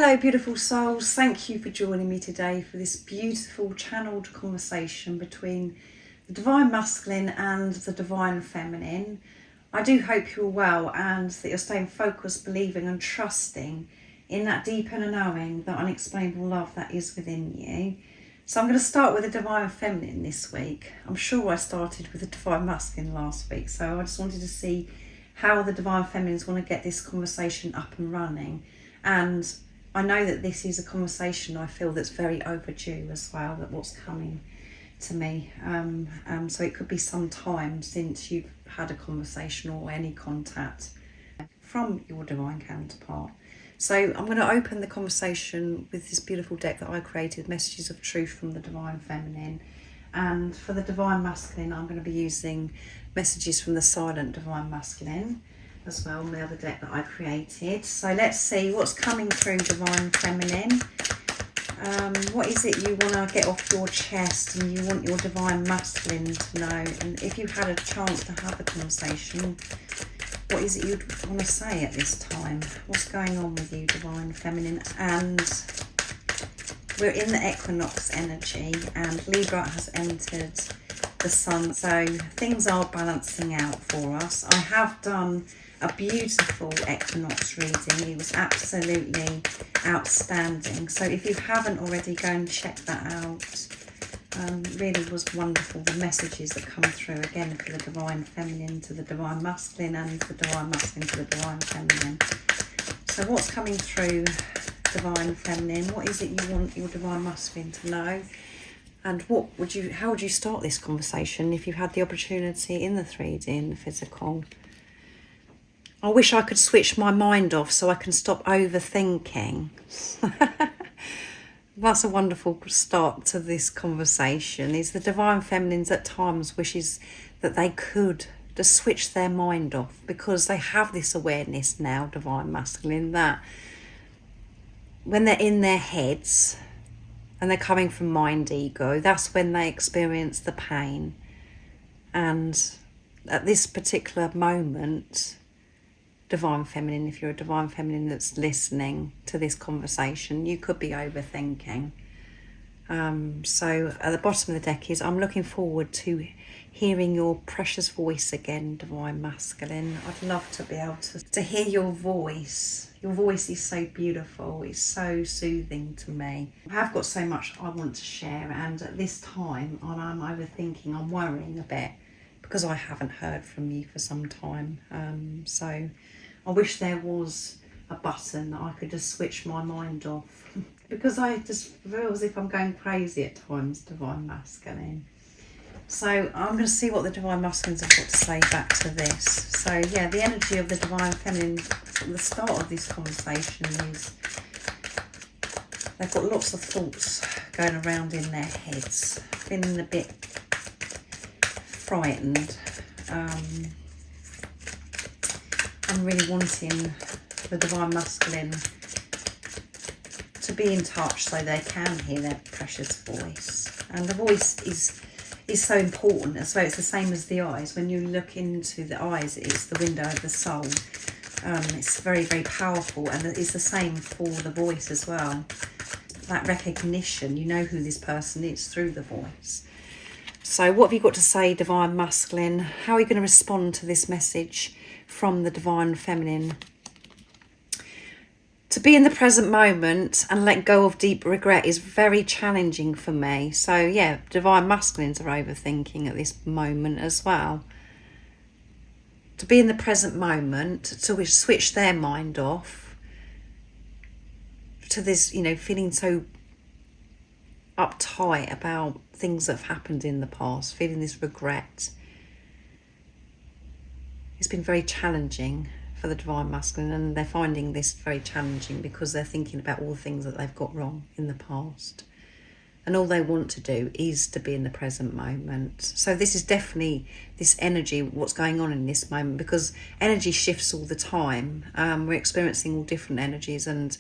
Hello beautiful souls, thank you for joining me today for this beautiful channeled conversation between the Divine Masculine and the Divine Feminine. I do hope you're well and that you're staying focused, believing and trusting in that deep inner knowing, that unexplainable love that is within you. So I'm going to start with the Divine Feminine this week. I'm sure I started with the Divine Masculine last week, so I just wanted to see how the Divine Feminines want to get this conversation up and running. And I know that this is a conversation I feel that's very overdue as well, that what's coming to me. So it could be some time since you've had a conversation or any contact from your divine counterpart. So I'm going to open the conversation with this beautiful deck that I created, Messages of Truth from the Divine Feminine. And for the Divine Masculine, I'm going to be using messages from the Silent Divine Masculine as well, the other deck that I created. So let's see what's coming through, Divine Feminine. What is it you want to get off your chest and you want your Divine Masculine to know? And if you had a chance to have a conversation, what is it you'd want to say at this time? What's going on with you, Divine Feminine? And we're in the equinox energy and Libra has entered the sun, so things are balancing out for us. I have done a beautiful equinox reading. It was absolutely outstanding. So if you haven't already, go and check that out. Really was wonderful, the messages that come through, again for the Divine Feminine to the Divine Masculine and the Divine Masculine to the Divine Feminine. So what's coming through, Divine Feminine? What is it you want your Divine Masculine to know? And how would you start this conversation if you had the opportunity in the 3D, in the physical? I wish I could switch my mind off so I can stop overthinking. That's a wonderful start to this conversation. Is the Divine Feminines at times wishes that they could just switch their mind off, because they have this awareness now, Divine Masculine, that when they're in their heads and they're coming from mind ego, that's when they experience the pain. And at this particular moment, Divine Feminine, if you're a Divine Feminine that's listening to this conversation, you could be overthinking. So at the bottom of the deck is, I'm looking forward to hearing your precious voice again, Divine Masculine. I'd love to be able to hear your voice. Your voice is so beautiful. It's so soothing to me. I have got so much I want to share, and at this time I'm overthinking, I'm worrying a bit because I haven't heard from you for some time. So I wish there was a button that I could just switch my mind off because I just feel as if I'm going crazy at times, Divine Masculine. So I'm going to see what the Divine Masculines have got to say back to this. So yeah, the energy of the Divine Feminine at the start of this conversation is they've got lots of thoughts going around in their heads, feeling a bit frightened. I'm really wanting the Divine Masculine to be in touch so they can hear their precious voice. And the voice is so important as well. It's the same as the eyes. When you look into the eyes, it's the window of the soul. It's very, very powerful, and it's the same for the voice as well. That recognition, you know who this person is through the voice. So what have you got to say, Divine Masculine? How are you going to respond to this message from the Divine Feminine? To be in the present moment and let go of deep regret is very challenging for me. So yeah, Divine Masculines are overthinking at this moment as well. To be in the present moment, to switch their mind off to this, feeling so uptight about things that have happened in the past, feeling this regret. It's been very challenging for the Divine Masculine, and they're finding this very challenging because they're thinking about all the things that they've got wrong in the past. And all they want to do is to be in the present moment. So this is definitely this energy, what's going on in this moment, because energy shifts all the time. We're experiencing all different energies, and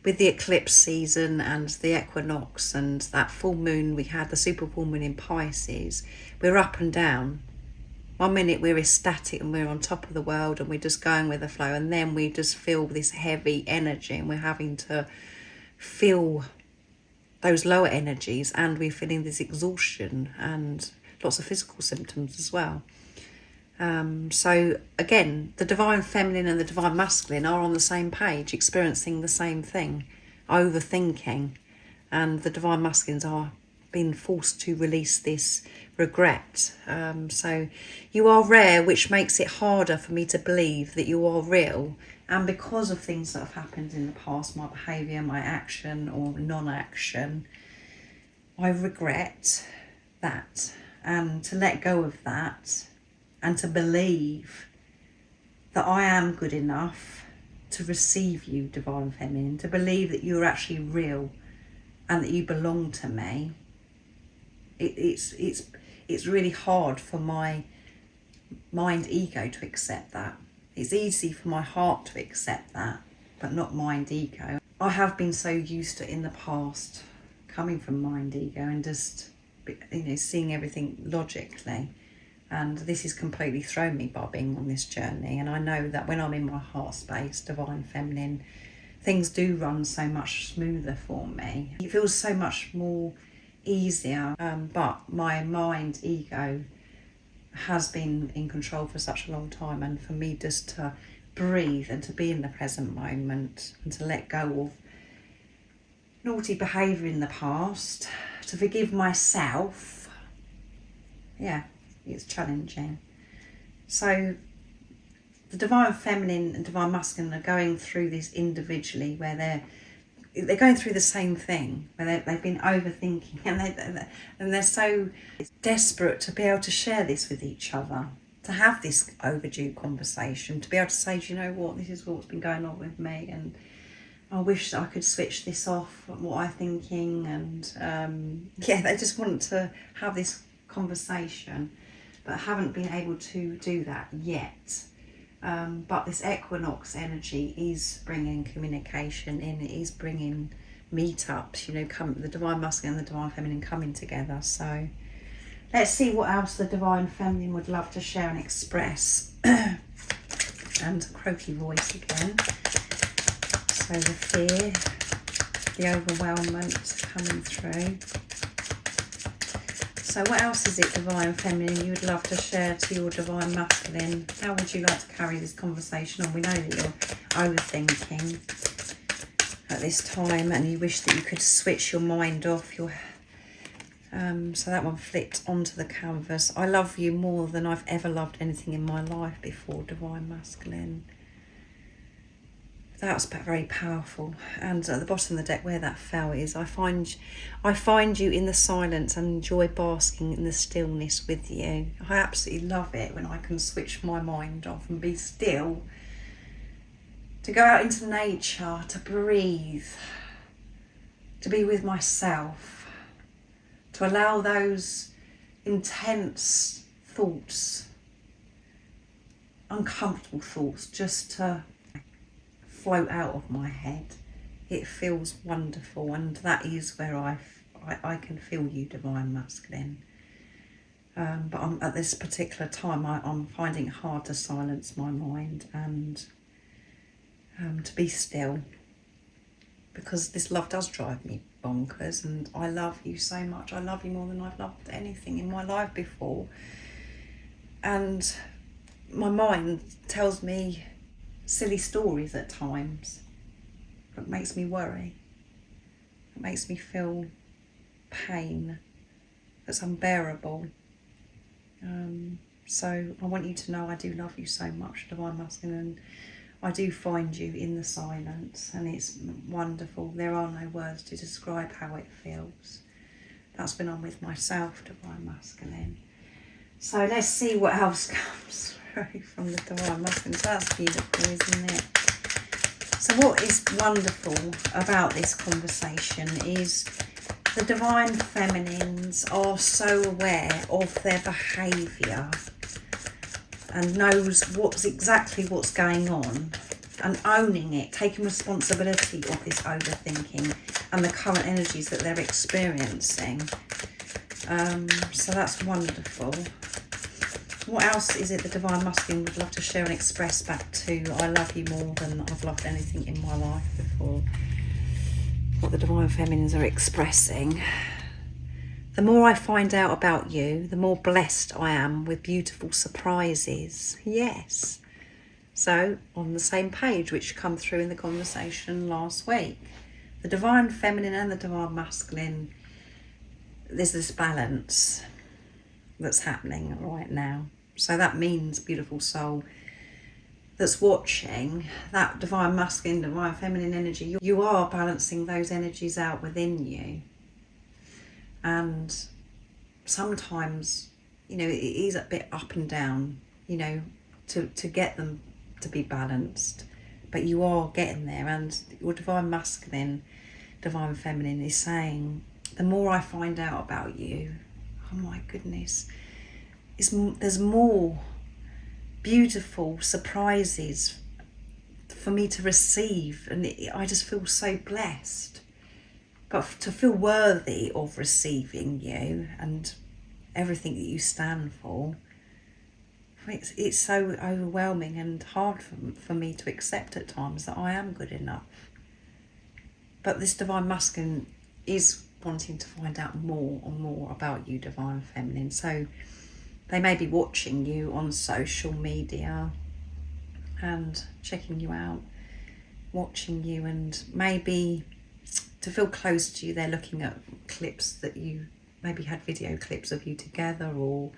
with the eclipse season and the equinox and that full moon we had, the super full moon in Pisces, we're up and down. 1 minute we're ecstatic and we're on top of the world and we're just going with the flow, and then we just feel this heavy energy and we're having to feel those lower energies, and we're feeling this exhaustion and lots of physical symptoms as well. So again, the divine feminine and the divine masculine are on the same page, experiencing the same thing, overthinking, and the divine masculines are being forced to release this regret. So you are rare, which makes it harder for me to believe that you are real. And because of things that have happened in the past, my behaviour, my action or non-action, I regret that. And to let go of that and to believe that I am good enough to receive you, divine feminine, to believe that you're actually real and that you belong to me. It's really hard for my mind ego to accept that. It's easy for my heart to accept that, but not mind ego. I have been so used to it in the past, coming from mind ego and just, seeing everything logically. And this has completely thrown me by being on this journey. And I know that when I'm in my heart space, divine feminine, things do run so much smoother for me. It feels so much more easier, but my mind ego has been in control for such a long time, and for me just to breathe and to be in the present moment and to let go of naughty behaviour in the past, to forgive myself, it's challenging. So the divine feminine and divine masculine are going through this individually, where they're going through the same thing, where they've been overthinking and they're so desperate to be able to share this with each other, to have this overdue conversation, to be able to say, do you know what, this is what's been going on with me, and I wish that I could switch this off, what I'm thinking, and they just want to have this conversation, but haven't been able to do that yet. But this equinox energy is bringing communication in, it is bringing meetups, the divine masculine and the divine feminine coming together. So let's see what else the divine feminine would love to share and express. And croaky voice again. So the fear, the overwhelmment coming through. So what else is it, divine feminine, you would love to share to your divine masculine? How would you like to carry this conversation on? We know that you're overthinking at this time and you wish that you could switch your mind off. So that one flipped onto the canvas. I love you more than I've ever loved anything in my life before, divine masculine. That's very powerful. And at the bottom of the deck where that fell is, I find you in the silence and enjoy basking in the stillness with you. I absolutely love it when I can switch my mind off and be still, to go out into nature, to breathe, to be with myself, to allow those intense thoughts, uncomfortable thoughts, just to float out of my head. It feels wonderful, and that is where I can feel you, divine masculine. But at this particular time, I'm finding it hard to silence my mind and to be still, because this love does drive me bonkers, and I love you so much. I love you more than I've loved anything in my life before. And my mind tells me silly stories at times. It makes me worry. It makes me feel pain that's unbearable. So I want you to know I do love you so much, divine masculine, and I do find you in the silence, and it's wonderful. There are no words to describe how it feels. That's when I'm with myself, divine masculine. So let's see what else comes through from the divine masculine. So that's beautiful, isn't it? So what is wonderful about this conversation is the divine feminines are so aware of their behaviour and knows exactly what's going on, and owning it, taking responsibility of this overthinking and the current energies that they're experiencing. So that's wonderful. What else is it the divine masculine would love to share and express back to? I love you more than I've loved anything in my life before. what the divine feminines are expressing. The more I find out about you, the more blessed I am with beautiful surprises. Yes. So, on the same page, which come through in the conversation last week. The divine feminine and the divine masculine, there's this balance that's happening right now. So that means, beautiful soul that's watching, that divine masculine, divine feminine energy, you are balancing those energies out within you. And sometimes, you know, it is a bit up and down, you know, to get them to be balanced. But you are getting there, and your divine masculine, divine feminine is saying, the more I find out about you, oh my goodness, there's more beautiful surprises for me to receive, and I just feel so blessed. But to feel worthy of receiving you and everything that you stand for, it's so overwhelming and hard for me to accept at times that I am good enough. But this divine masculine is wanting to find out more and more about you, divine feminine. So they may be watching you on social media and checking you out, watching you, and maybe to feel close to you, they're looking at clips that you maybe had, video clips of you together, or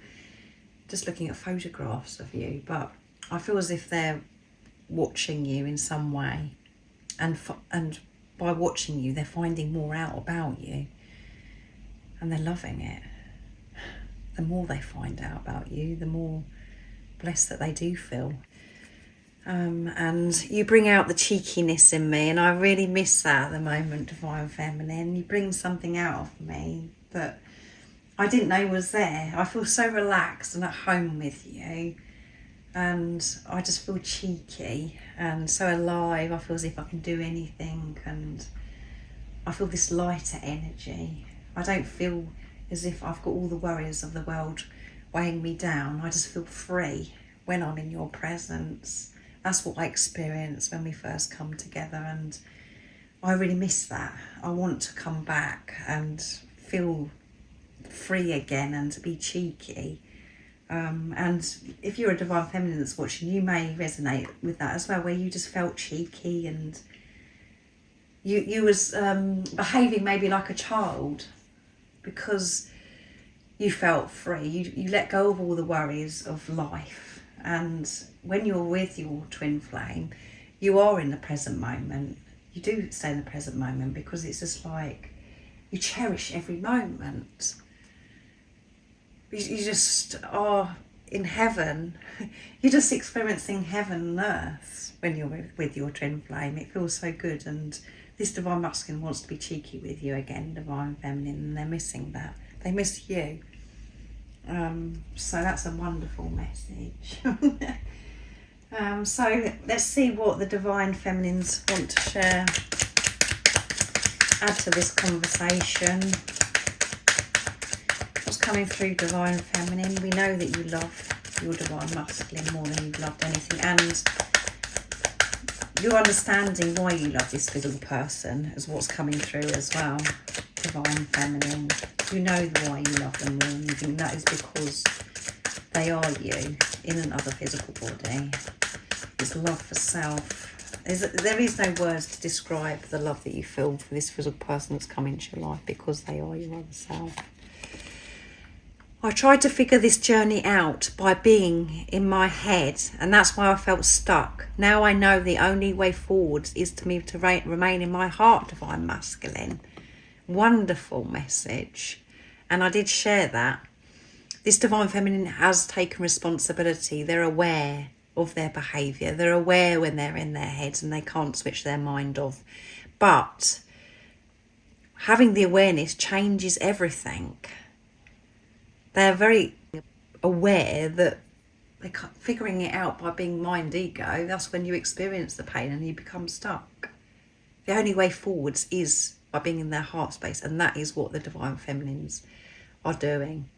just looking at photographs of you. But I feel as if they're watching you in some way, and by watching you, they're finding more out about you, and they're loving it. The more they find out about you, the more blessed that they do feel. And you bring out the cheekiness in me, and I really miss that at the moment, divine feminine. You bring something out of me that I didn't know was there. I feel so relaxed and at home with you, and I just feel cheeky and so alive. I feel as if I can do anything, and I feel this lighter energy. I don't feel as if I've got all the worries of the world weighing me down. I just feel free when I'm in your presence. That's what I experienced when we first come together, and I really miss that. I want to come back and feel free again and to be cheeky. And if you're a divine feminine that's watching, you may resonate with that as well, where you just felt cheeky and you was behaving maybe like a child because you felt free. You let go of all the worries of life. And when you're with your twin flame, you are in the present moment. You do stay in the present moment because it's just like you cherish every moment. You just are in heaven. You're just experiencing heaven and earth when you're with your twin flame. It feels so good. And this divine masculine wants to be cheeky with you again, divine feminine, and they're missing that. They miss you. So that's a wonderful message. So let's see what the divine feminines want to share, add to this conversation. What's coming through, divine feminine? We know that you love your divine masculine more than you've loved anything, and you're understanding why you love this physical person is what's coming through as well, divine feminine. You know why you love them more, and you think that is because they are you in another physical body. It's love for self. There is no words to describe the love that you feel for this physical person that's come into your life, because they are your other self. I tried to figure this journey out by being in my head, and that's why I felt stuck. Now I know the only way forward is to me to remain in my heart, divine masculine. Wonderful message. And I did share that. This divine feminine has taken responsibility. They're aware of their behaviour. They're aware when they're in their heads and they can't switch their mind off. But having the awareness changes everything. They're very aware that they're figuring it out by being mind ego. That's when you experience the pain and you become stuck. The only way forwards is by being in their heart space, and that is what the divine feminines are doing,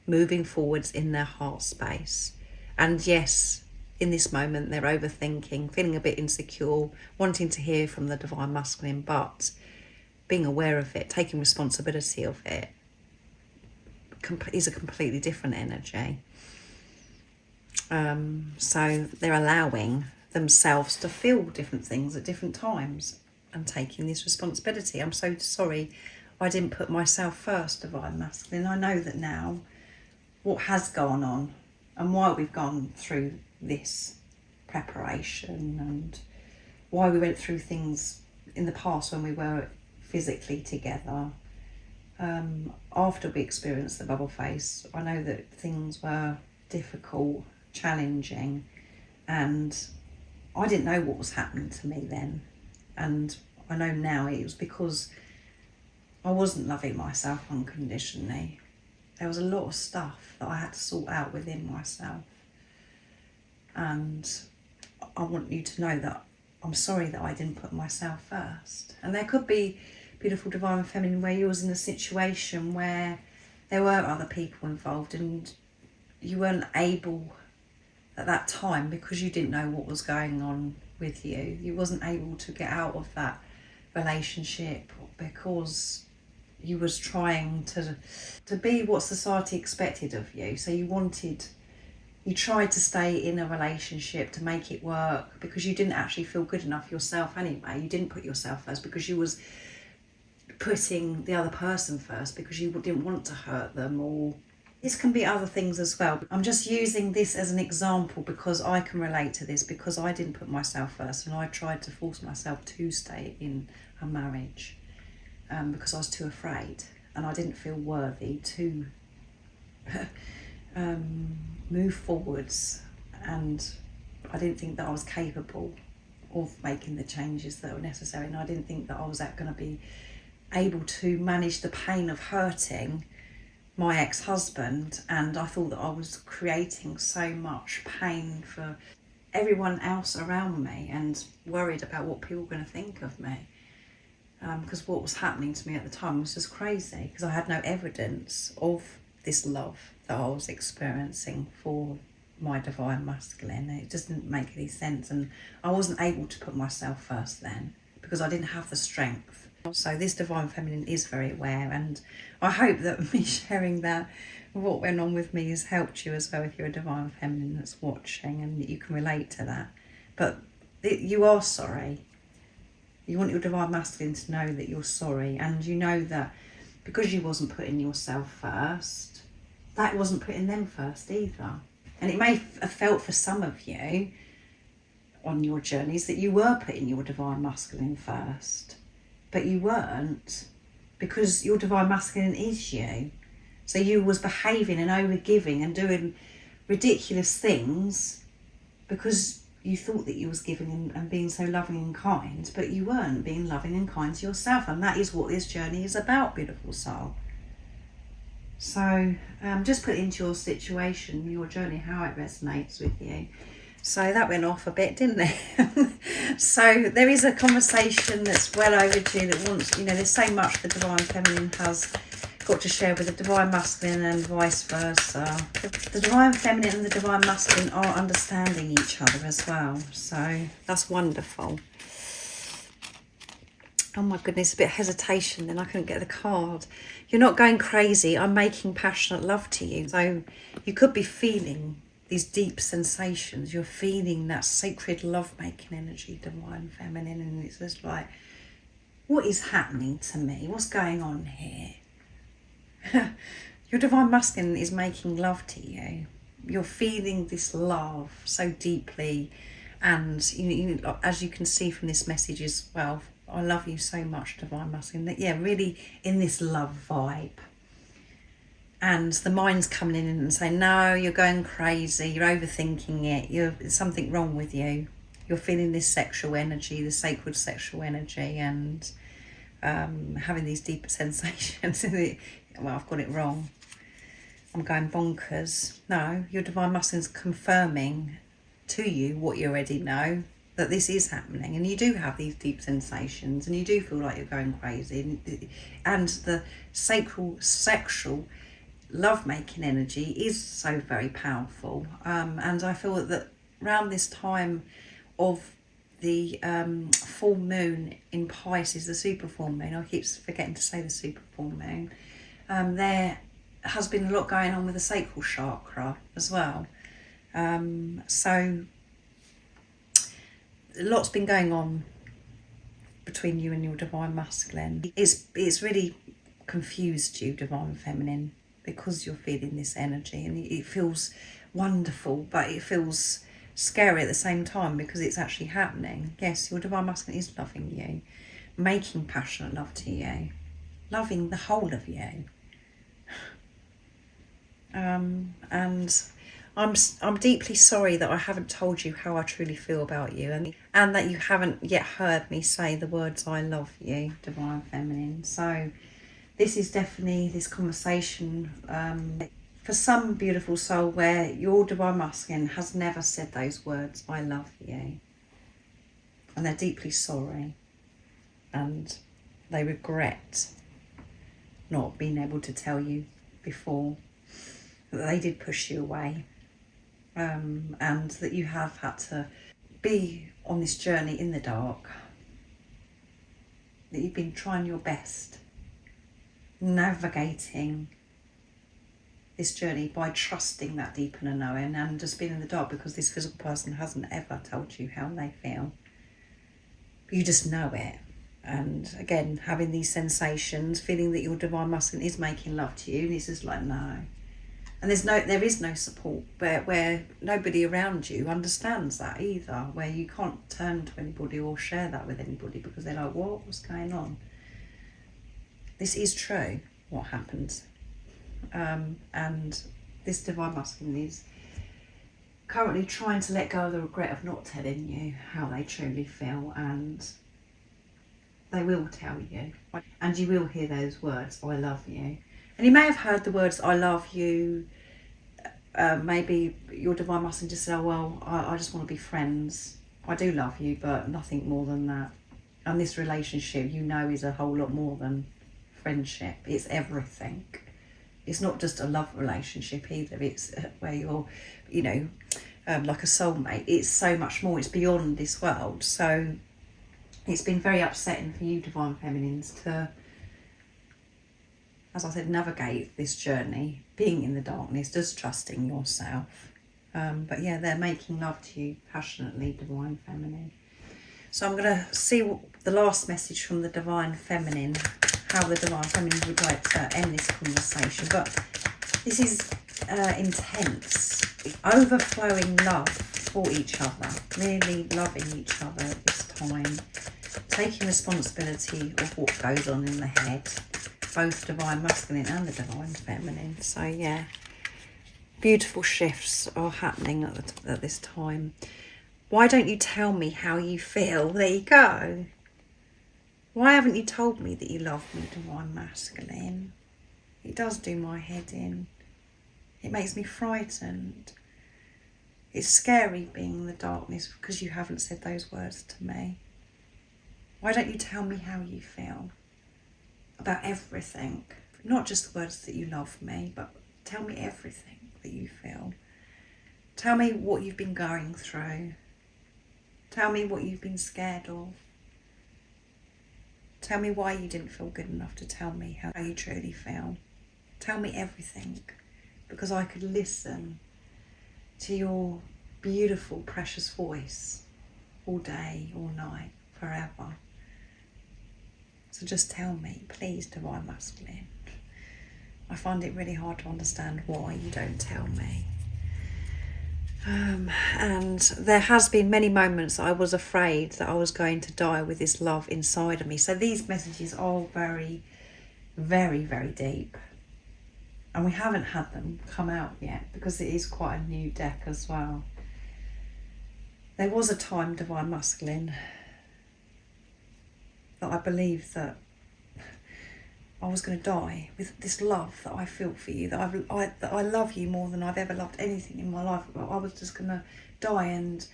moving forwards in their heart space. And yes, in this moment they're overthinking, feeling a bit insecure, wanting to hear from the divine masculine, but being aware of it, taking responsibility of it, is a completely different energy. So they're allowing themselves to feel different things at different times and taking this responsibility. I'm so sorry I didn't put myself first, Divine Masculine. I know that now what has gone on and why we've gone through this preparation and why we went through things in the past when we were physically together. After we experienced the bubble face, I know that things were difficult, challenging, and I didn't know what was happening to me then. And I know now it was because I wasn't loving myself unconditionally. There was a lot of stuff that I had to sort out within myself. And I want you to know that I'm sorry that I didn't put myself first. And there could be, beautiful Divine Feminine, where you was in a situation where there were other people involved and you weren't able at that time, because you didn't know what was going on with you. You wasn't able to get out of that relationship because you was trying to be what society expected of you. So you tried to stay in a relationship to make it work because you didn't actually feel good enough yourself anyway. You didn't put yourself first because you was putting the other person first because you didn't want to hurt them, or this can be other things as well. I'm just using this as an example because I can relate to this, because I didn't put myself first and I tried to force myself to stay in a marriage because I was too afraid and I didn't feel worthy to move forwards, and I didn't think that I was capable of making the changes that were necessary, and I didn't think that I was going to be able to manage the pain of hurting my ex-husband. And I thought that I was creating so much pain for everyone else around me and worried about what people were going to think of me, because what was happening to me at the time was just crazy, because I had no evidence of this love that I was experiencing for my Divine Masculine. It just didn't make any sense, and I wasn't able to put myself first then because I didn't have the strength. So this Divine Feminine is very aware, and I hope that me sharing that, what went on with me, has helped you as well if you're a Divine Feminine that's watching and you can relate to that. But you are sorry. You want your Divine Masculine to know that you're sorry, and you know that because you wasn't putting yourself first, that wasn't putting them first either. And it may have felt for some of you on your journeys that you were putting your Divine Masculine first, but you weren't, because your Divine Masculine is you. So you was behaving and overgiving and doing ridiculous things because you thought that you was giving and being so loving and kind, but you weren't being loving and kind to yourself. And that is what this journey is about, beautiful soul. So just put into your situation, your journey, how it resonates with you. So that went off a bit, didn't it? So there is a conversation that's well overdue that wants, there's so much the Divine Feminine has got to share with the Divine Masculine and vice versa. The Divine Feminine and the Divine Masculine are understanding each other as well. So that's wonderful. Oh my goodness, a bit of hesitation then, I couldn't get the card. You're not going crazy, I'm making passionate love to you. So you could be feeling these deep sensations. You're feeling that sacred love-making energy, Divine Feminine, and it's just like, what is happening to me? What's going on here? Your Divine Masculine is making love to you. You're feeling this love so deeply, and as you can see from this message as well, I love you so much, Divine Masculine, that really in this love vibe. And the mind's coming in and saying, no, you're going crazy, you're overthinking it, there's something wrong with you. You're feeling this sexual energy, the sacred sexual energy, and having these deeper sensations. Well, I've got it wrong. I'm going bonkers. No, your Divine Masculine's confirming to you what you already know, that this is happening, and you do have these deep sensations, and you do feel like you're going crazy, and the sexual love-making energy is so very powerful. And I feel that around this time of the full moon in Pisces, the super full moon. I keep forgetting to say the super full moon. There has been a lot going on with the sacral chakra as well. So a lot's been going on between you and your divine masculine. It's really confused you, divine feminine, because you're feeling this energy, and it feels wonderful, but it feels scary at the same time because it's actually happening. Yes, your divine masculine is loving you, making passionate love to you, loving the whole of you. And I'm deeply sorry that I haven't told you how I truly feel about you, and that you haven't yet heard me say the words I love you, divine feminine. So this is definitely this conversation for some beautiful soul where your divine masculine has never said those words, I love you. And they're deeply sorry. And they regret not being able to tell you before that they did push you away. And that you have had to be on this journey in the dark. That you've been trying your best, navigating this journey by trusting that deep inner knowing and just being in the dark because this physical person hasn't ever told you how they feel. You just know it. And again, having these sensations, feeling that your divine masculine is making love to you, and it's just like, no. And there is no support where nobody around you understands that either, where you can't turn to anybody or share that with anybody because they're like, what's going on? This is true, what happens. And this divine masculine is currently trying to let go of the regret of not telling you how they truly feel, and they will tell you. And you will hear those words, I love you. And you may have heard the words, I love you. Maybe your divine masculine just said, oh, well, I just want to be friends. I do love you, but nothing more than that. And this relationship, you know, is a whole lot more than friendship. It's everything. It's not just a love relationship either. It's where you're, you know, like a soulmate. It's so much more. It's beyond this world. So it's been very upsetting for you, divine feminines, to, as I said, navigate this journey, being in the darkness, just trusting yourself. But yeah, they're making love to you passionately, divine feminine. So I'm going to see what the last message from the divine feminine, how the divine feminine would like to end this conversation. But this is intense, overflowing love for each other, really loving each other at this time, taking responsibility of what goes on in the head, both divine masculine and the divine feminine. So yeah, beautiful shifts are happening at this time. Why don't you tell me how you feel? There you go. Why haven't you told me that you love me, divine masculine? It does do my head in. It makes me frightened. It's scary being in the darkness because you haven't said those words to me. Why don't you tell me how you feel about everything? Not just the words that you love me, but tell me everything that you feel. Tell me what you've been going through. Tell me what you've been scared of. Tell me why you didn't feel good enough to tell me how you truly feel. Tell me everything, because I could listen to your beautiful, precious voice all day, all night, forever. So just tell me, please, divine masculine. I find it really hard to understand why you don't tell me. And there has been many moments that I was afraid that I was going to die with this love inside of me. So these messages are very, very, very deep. And we haven't had them come out yet because it is quite a new deck as well. There was a time, divine masculine, that I believed that I was going to die with this love that I feel for you, that I love you more than I've ever loved anything in my life. I was just going to die, and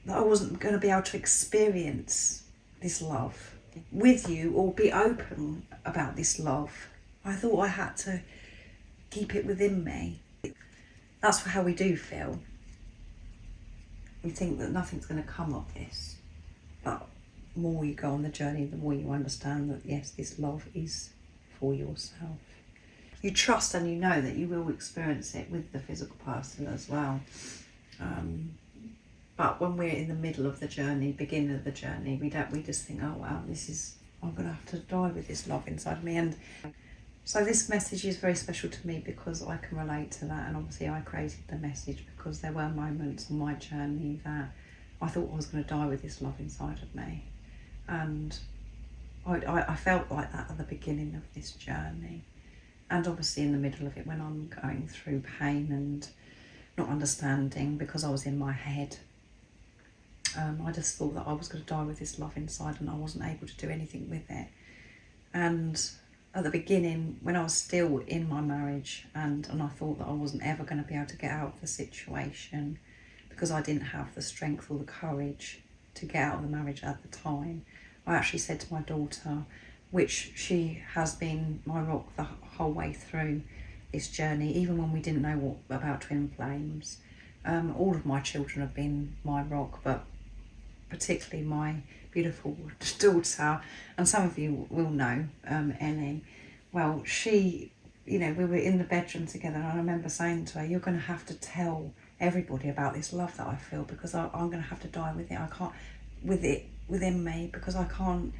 that I wasn't going to be able to experience this love with you or be open about this love. I thought I had to keep it within me. That's how we do feel. we think that nothing's going to come of this. But the more you go on the journey, the more you understand that, yes, this love is for yourself. You trust and you know that you will experience it with the physical person as well. But when we're in the middle of the journey, beginning of the journey, we just think, oh wow, I'm going to have to die with this love inside me. And so this message is very special to me because I can relate to that. And obviously I created the message because there were moments on my journey that I thought I was going to die with this love inside of me. And I felt like that at the beginning of this journey. And obviously in the middle of it, when I'm going through pain and not understanding because I was in my head, I just thought that I was going to die with this love inside and I wasn't able to do anything with it. And at the beginning, when I was still in my marriage and I thought that I wasn't ever going to be able to get out of the situation because I didn't have the strength or the courage to get out of the marriage at the time, I actually said to my daughter, which she has been my rock the whole way through this journey, even when we didn't know what about twin flames. All of my children have been my rock, but particularly my beautiful daughter, and some of you will know, Ellie. Well, she, we were in the bedroom together, and I remember saying to her, you're going to have to tell everybody about this love that I feel, because I'm going to have to die with it. I can't, with it within me, because I can't,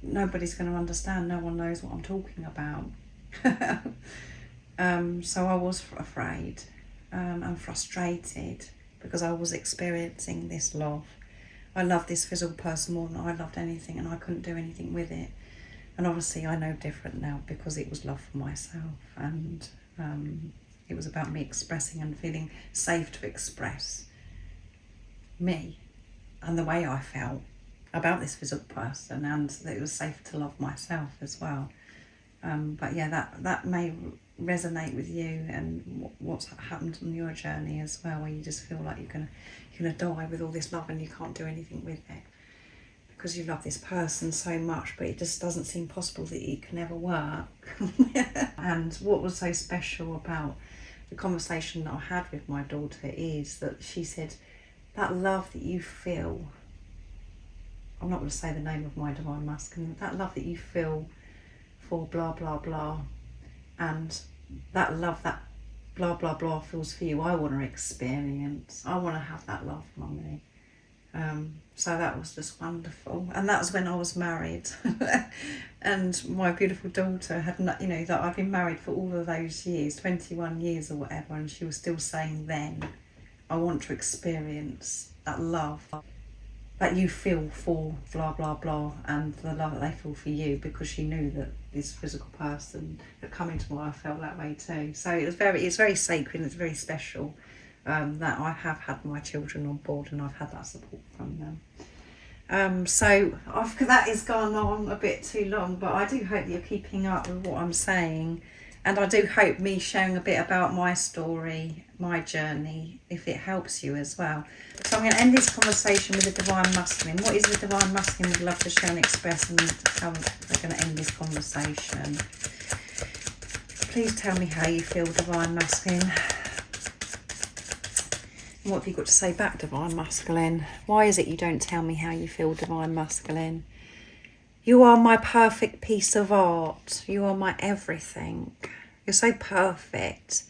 nobody's going to understand. No one knows what I'm talking about. So I was afraid and frustrated because I was experiencing this love. I loved this physical person more than I loved anything, and I couldn't do anything with it. And obviously I know different now because it was love for myself, and it was about me expressing and feeling safe to express me and the way I felt about this physical person, and that it was safe to love myself as well. But yeah, that may resonate with you and what's happened on your journey as well, where you just feel like you're gonna die with all this love and you can't do anything with it because you love this person so much, but it just doesn't seem possible that it can ever work. And what was so special about the conversation that I had with my daughter is that she said, that love that you feel, I'm not going to say the name of my divine masculine, that love that you feel for blah blah blah, and that love that blah blah blah feels for you, I want to experience. I want to have that love, Mummy. So that was just wonderful. And that was when I was married and my beautiful daughter had not, that I've been married for all of those years, 21 years or whatever, and she was still saying then, I want to experience that love that you feel for blah blah blah, and the love that they feel for you, because she knew that this physical person that come into my life felt that way too. So it's very sacred, it's very special that I have had my children on board and I've had that support from them. So that has gone on a bit too long, but I do hope you're keeping up with what I'm saying, and I do hope me sharing a bit about my story, my journey, if it helps you as well. So I'm going to end this conversation with the Divine Masculine. What is the Divine Masculine would love to share and express, and how we're going to end this conversation. Please tell me how you feel, Divine Masculine. And what have you got to say back, Divine Masculine? Why is it you don't tell me how you feel, Divine Masculine? You are my perfect piece of art. You are my everything. You're so perfect.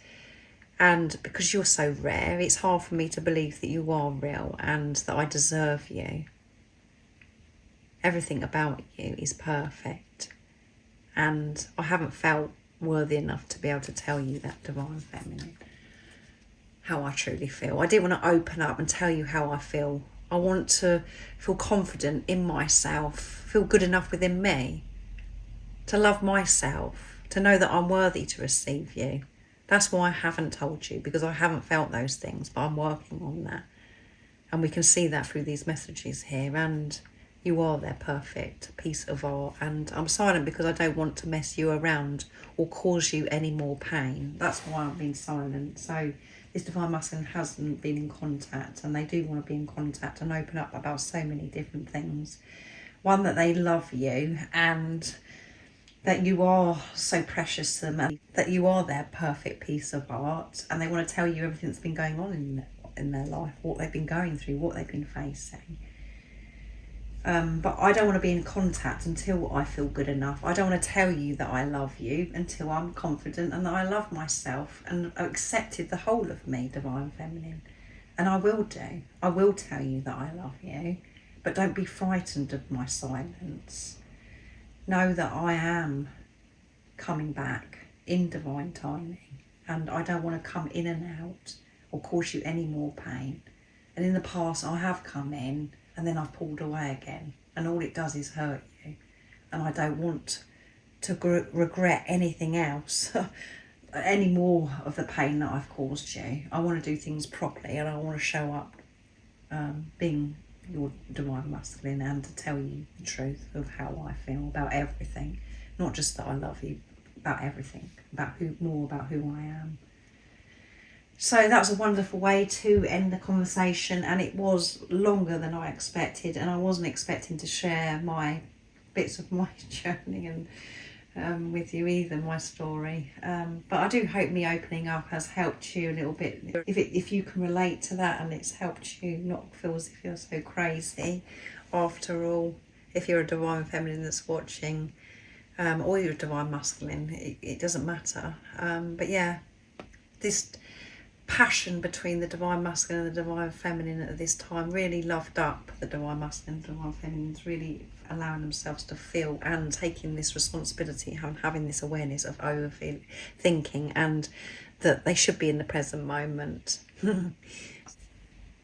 And because you're so rare, it's hard for me to believe that you are real and that I deserve you. Everything about you is perfect. And I haven't felt worthy enough to be able to tell you that, Divine Feminine, how I truly feel. I didn't want to open up and tell you how I feel. I want to feel confident in myself, feel good enough within me, to love myself, to know that I'm worthy to receive you. That's why I haven't told you, because I haven't felt those things, but I'm working on that. And we can see that through these messages here. And you are their perfect piece of art. And I'm silent because I don't want to mess you around or cause you any more pain. That's why I'm being silent. So this Divine Masculine hasn't been in contact, and they do want to be in contact and open up about so many different things. One, that they love you and that you are so precious to them, and that you are their perfect piece of art, and they want to tell you everything that's been going on in their life, what they've been going through, what they've been facing. But I don't want to be in contact until I feel good enough. I don't want to tell you that I love you until I'm confident and that I love myself and accepted the whole of me, Divine Feminine. And I will do. I will tell you that I love you, but don't be frightened of my silence. Know that I am coming back in divine timing, and I don't want to come in and out or cause you any more pain. And in the past I have come in and then I've pulled away again, and all it does is hurt you. And I don't want to regret anything else, any more of the pain that I've caused you. I want to do things properly, and I want to show up being your divine masculine, and to tell you the truth of how I feel about everything. Not just that I love you, about everything, more about who I am. So that was a wonderful way to end the conversation, and it was longer than I expected, and I wasn't expecting to share my bits of my journey and with you either, my story. But I do hope me opening up has helped you a little bit. If you can relate to that and it's helped you not feel as if you're so crazy. After all, if you're a divine feminine that's watching, or you're a divine masculine, it doesn't matter. But yeah, this passion between the divine masculine and the divine feminine at this time really loved up the divine masculine and divine feminines, really allowing themselves to feel and taking this responsibility and having this awareness of overthinking, and that they should be in the present moment.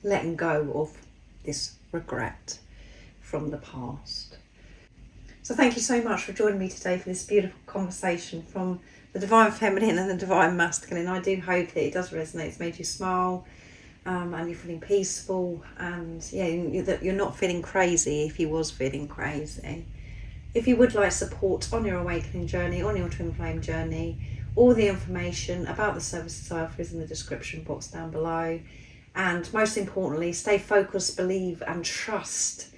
Letting go of this regret from the past. So thank you so much for joining me today for this beautiful conversation from the divine feminine and the divine masculine. I do hope that it does resonate. It's made you smile, and you're feeling peaceful, and that you're not feeling crazy if you was feeling crazy. If you would like support on your awakening journey, on your twin flame journey, all the information about the services I offer is in the description box down below. And most importantly, stay focused, believe and trust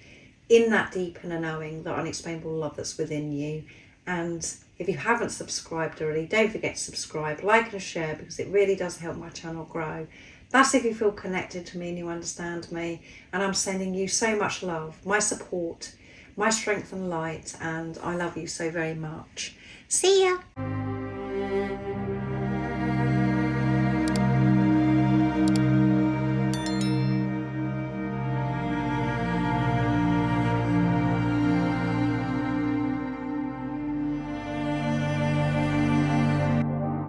in that deep inner knowing, that unexplainable love that's within you. And if you haven't subscribed already, don't forget to subscribe, like and share, because it really does help my channel grow. That's if you feel connected to me and you understand me. And I'm sending you so much love, my support, my strength and light, and I love you so very much. See ya!